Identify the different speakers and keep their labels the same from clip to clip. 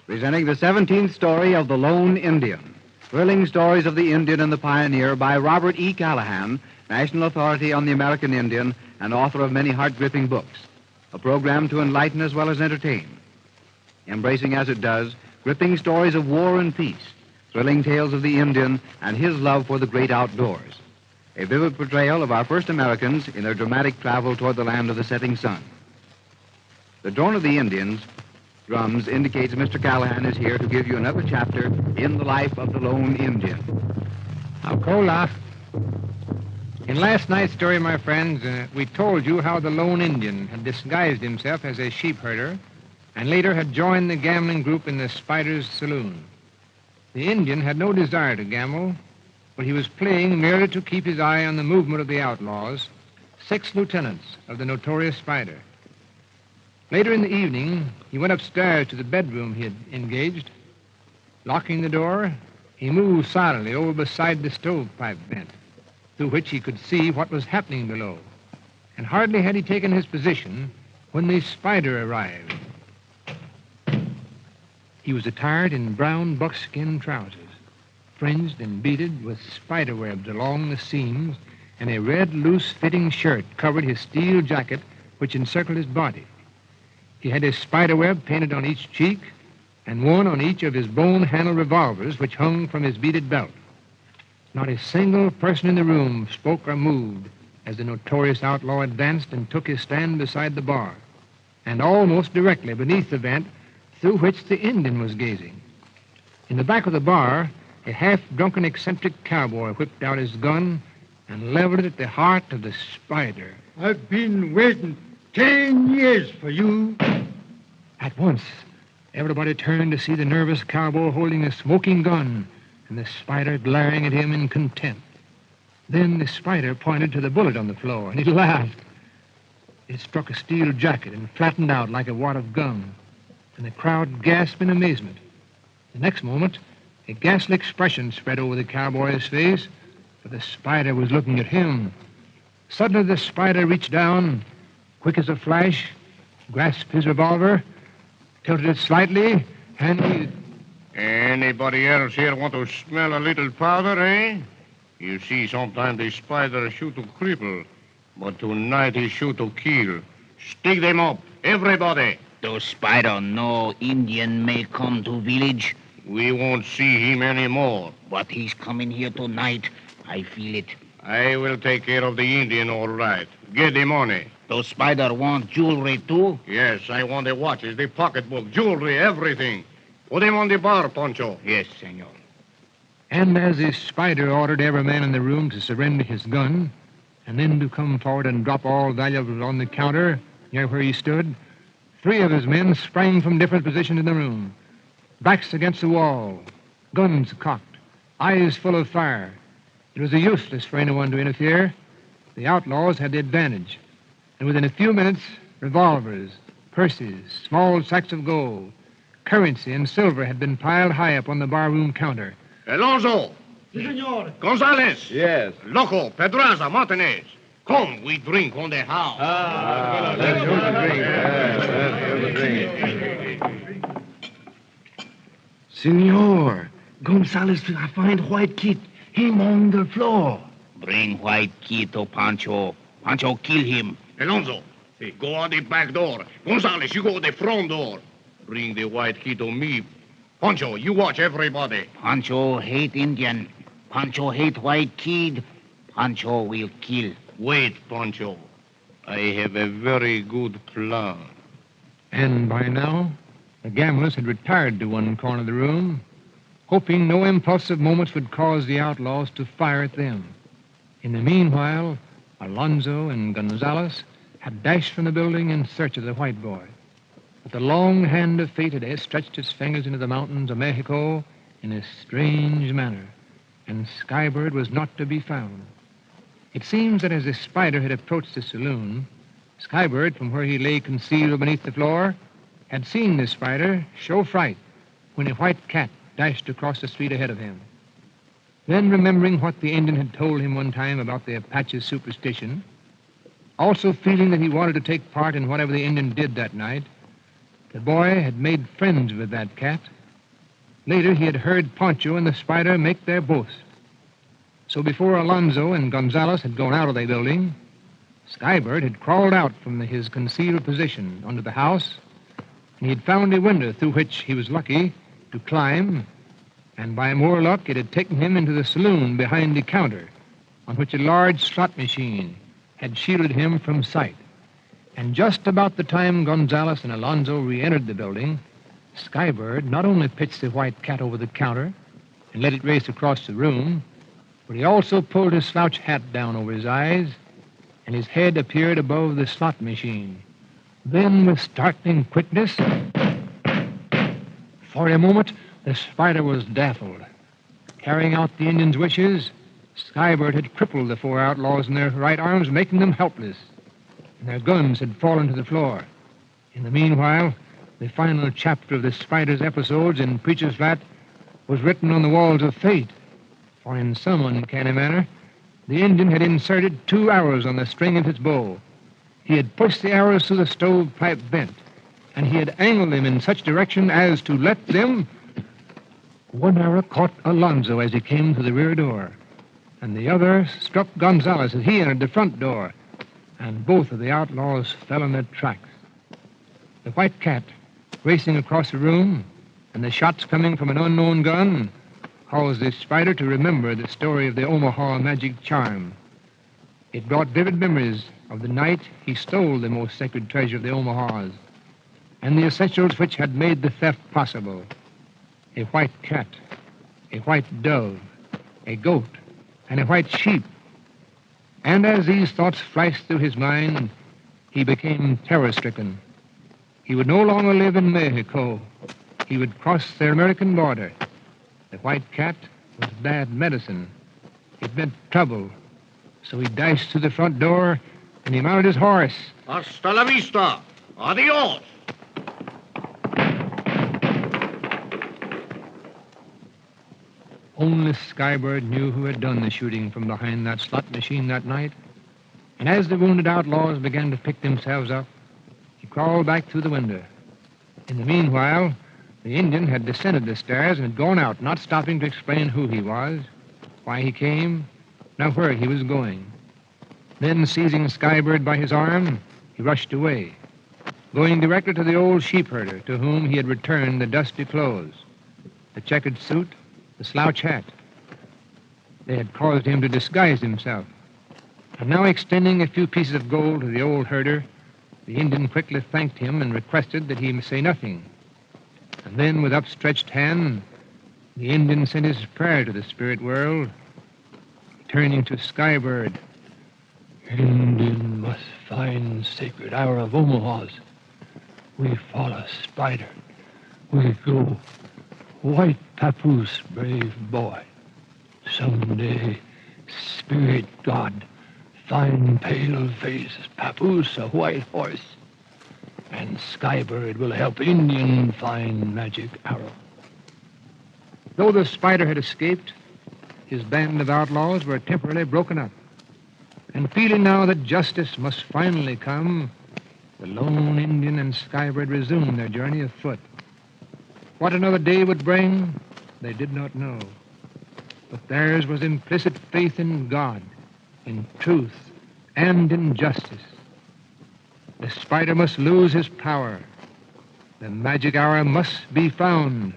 Speaker 1: presenting the 17th story of The Lone Indian. Thrilling stories of the Indian and the pioneer by Robert E. Callahan, national authority on the American Indian and author of many heart-gripping books. A program to enlighten as well as entertain. Embracing as it does, gripping stories of war and peace, thrilling tales of the Indian and his love for the great outdoors. A vivid portrayal of our first Americans in their dramatic travel toward the land of the setting sun. The drone of the Indians drums indicates Mr. Callahan is here to give you another chapter in the life of the Lone Indian.
Speaker 2: Alcola. In last night's story, my friends, we told you how the Lone Indian had disguised himself as a sheep herder and later had joined the gambling group in the Spider's Saloon. The Indian had no desire to gamble, but he was playing merely to keep his eye on the movement of the outlaws, 6 lieutenants of the notorious Spider. Later in the evening, he went upstairs to the bedroom he had engaged. Locking the door, he moved silently over beside the stovepipe vent, through which he could see what was happening below. And hardly had he taken his position when the Spider arrived. He was attired in brown buckskin trousers, fringed and beaded with spider webs along the seams, and a red, loose-fitting shirt covered his steel jacket, which encircled his body. He had his spider web painted on each cheek and one on each of his bone-handled revolvers, which hung from his beaded belt. Not a single person in the room spoke or moved as the notorious outlaw advanced and took his stand beside the bar, and almost directly beneath the vent through which the Indian was gazing. In the back of the bar, a half-drunken eccentric cowboy whipped out his gun and leveled it at the heart of the Spider.
Speaker 3: I've been waiting 10 years for you.
Speaker 2: At once, everybody turned to see the nervous cowboy holding a smoking gun and the Spider glaring at him in contempt. Then the Spider pointed to the bullet on the floor, and he laughed. It struck a steel jacket and flattened out like a wad of gum, and the crowd gasped in amazement. The next moment, a ghastly expression spread over the cowboy's face, for the Spider was looking at him. Suddenly, the Spider reached down, quick as a flash, grasped his revolver, tilted it slightly, and he...
Speaker 4: Anybody else here want to smell a little powder, eh? You see, sometimes the Spider shoot to cripple, but tonight he shoot to kill. Stick them up, everybody.
Speaker 5: The Spider know Indian may come to village,
Speaker 4: We won't see him anymore.
Speaker 5: but he's coming here tonight. I feel it.
Speaker 4: I will take care of the Indian, all right. Get the money.
Speaker 5: The Spider want jewelry too?
Speaker 4: Yes, I want the watches, the pocketbook, jewelry, everything. Put him on the bar, Poncho.
Speaker 5: Yes, senor.
Speaker 2: And as the Spider ordered every man in the room to surrender his gun, and then to come forward and drop all valuables on the counter near where he stood, 3 of his men sprang from different positions in the room, backs against the wall, guns cocked, eyes full of fire. It was useless for anyone to interfere. The outlaws had the advantage, and within a few minutes, revolvers, purses, small sacks of gold, currency, and silver had been piled high up on the barroom counter.
Speaker 4: Alonso.
Speaker 3: Si, senor.
Speaker 4: Gonzalez.
Speaker 1: Yes.
Speaker 4: Loco, Pedraza, Martinez. Come, we drink on the house.
Speaker 1: Let's do the drink.
Speaker 3: Senor, Gonzalez, I find white kid. Him on the floor.
Speaker 5: Bring white key to Pancho. Pancho kill him.
Speaker 4: Alonso, hey, go out the back door. Gonzalez, you go the front door. Bring the white key to me. Poncho, you watch everybody.
Speaker 5: Pancho hate Indian. Pancho hate white kid. Pancho will kill.
Speaker 4: Wait, Poncho. I have a very good plan.
Speaker 2: And by now, the gamblers had retired to one corner of the room, hoping no impulsive moments would cause the outlaws to fire at them. In the meanwhile, Alonso and Gonzalez had dashed from the building in search of the white boy. But the long hand of fate had stretched its fingers into the mountains of Mexico in a strange manner, and Skybird was not to be found. It seems that as the Spider had approached the saloon, Skybird, from where he lay concealed beneath the floor, had seen the Spider show fright when a white cat dashed across the street ahead of him. Then, remembering what the Indian had told him one time about the Apache's superstition, also feeling that he wanted to take part in whatever the Indian did that night, the boy had made friends with that cat Later, he had heard Pancho and the spider make their boast. So before Alonzo and Gonzales had gone out of the building, Skybird had crawled out from his concealed position under the house, and he had found a window through which he was lucky to climb, and by more luck it had taken him into the saloon behind the counter, on which a large slot machine had shielded him from sight. And just about the time Gonzales and Alonzo re-entered the building, Skybird not only pitched the white cat over the counter and let it race across the room, but he also pulled his slouch hat down over his eyes, and his head appeared above the slot machine. Then, with startling quickness, for a moment, the spider was baffled. Carrying out the Indian's wishes, Skybird had crippled the four outlaws in their right arms, making them helpless, and their guns had fallen to the floor. In the meanwhile, the final chapter of the spider's episodes in Preacher's Flat was written on the walls of fate, for in some uncanny manner, the Indian had inserted 2 arrows on the string of his bow. He had pushed the arrows through the stovepipe vent, and he had angled them in such direction as to let them... One arrow caught Alonzo as he came to the rear door, and the other struck Gonzales as he entered the front door, and both of the outlaws fell in their tracks. The white cat, racing across the room, and the shots coming from an unknown gun, caused the spider to remember the story of the Omaha magic charm. It brought vivid memories of the night he stole the most sacred treasure of the Omahas, and the essentials which had made the theft possible. A white cat, a white dove, a goat, and a white sheep. And as these thoughts flashed through his mind, he became terror-stricken. He would no longer live in Mexico. He would cross the American border. The white cat was bad medicine. It meant trouble. So he dashed to the front door, and he mounted his horse.
Speaker 4: Hasta la vista. Adios.
Speaker 2: Only Skybird knew who had done the shooting from behind that slot machine that night. And as the wounded outlaws began to pick themselves up, he crawled back through the window. In the meanwhile, the Indian had descended the stairs and had gone out, not stopping to explain who he was, why he came, nor where he was going. Then, seizing Skybird by his arm, he rushed away, going directly to the old sheepherder to whom he had returned the dusty clothes, the checkered suit, the slouch hat. They had caused him to disguise himself. And now, extending a few pieces of gold to the old herder, the Indian quickly thanked him and requested that he say nothing. And then, with upstretched hand, the Indian sent his prayer to the spirit world, turning to Skybird.
Speaker 3: Indian must find sacred hour of Omahas. We follow spider. We go. White papoose, brave boy. Someday, spirit god, find pale face papoose, a white horse. And Skybird will help Indian find magic arrow.
Speaker 2: Though the spider had escaped, his band of outlaws were temporarily broken up. And feeling now that justice must finally come, the lone Indian and Skybird resumed their journey afoot. What another day would bring, they did not know. But theirs was implicit faith in God, in truth, and in justice. The spider must lose his power. The magic hour must be found.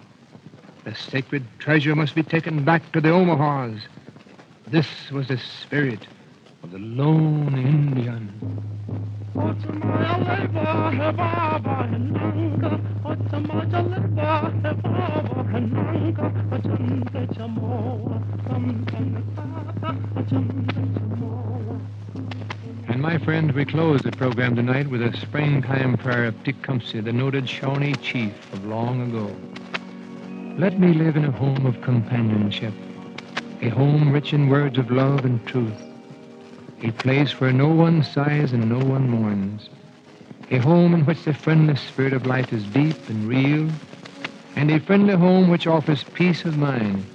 Speaker 2: The sacred treasure must be taken back to the Omahas. This was the spirit of the lone Indian. And my friends, we close the program tonight with a springtime prayer of Tecumseh, the noted Shawnee chief of long ago. Let me live in a home of companionship, a home rich in words of love and truth, a place where no one sighs and no one mourns, a home in which the friendly spirit of life is deep and real, and a friendly home which offers peace of mind,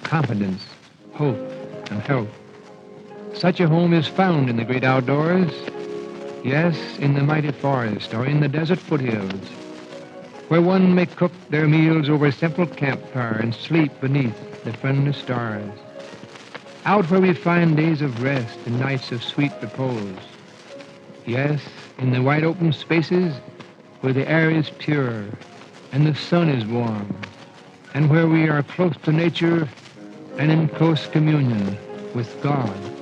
Speaker 2: confidence, hope, and health. Such a home is found in the great outdoors, yes, in the mighty forest or in the desert foothills. where one may cook their meals over a simple campfire and sleep beneath the friendly stars. Out where we find days of rest and nights of sweet repose. Yes, in the wide open spaces where the air is pure and the sun is warm, and where we are close to nature and in close communion with God.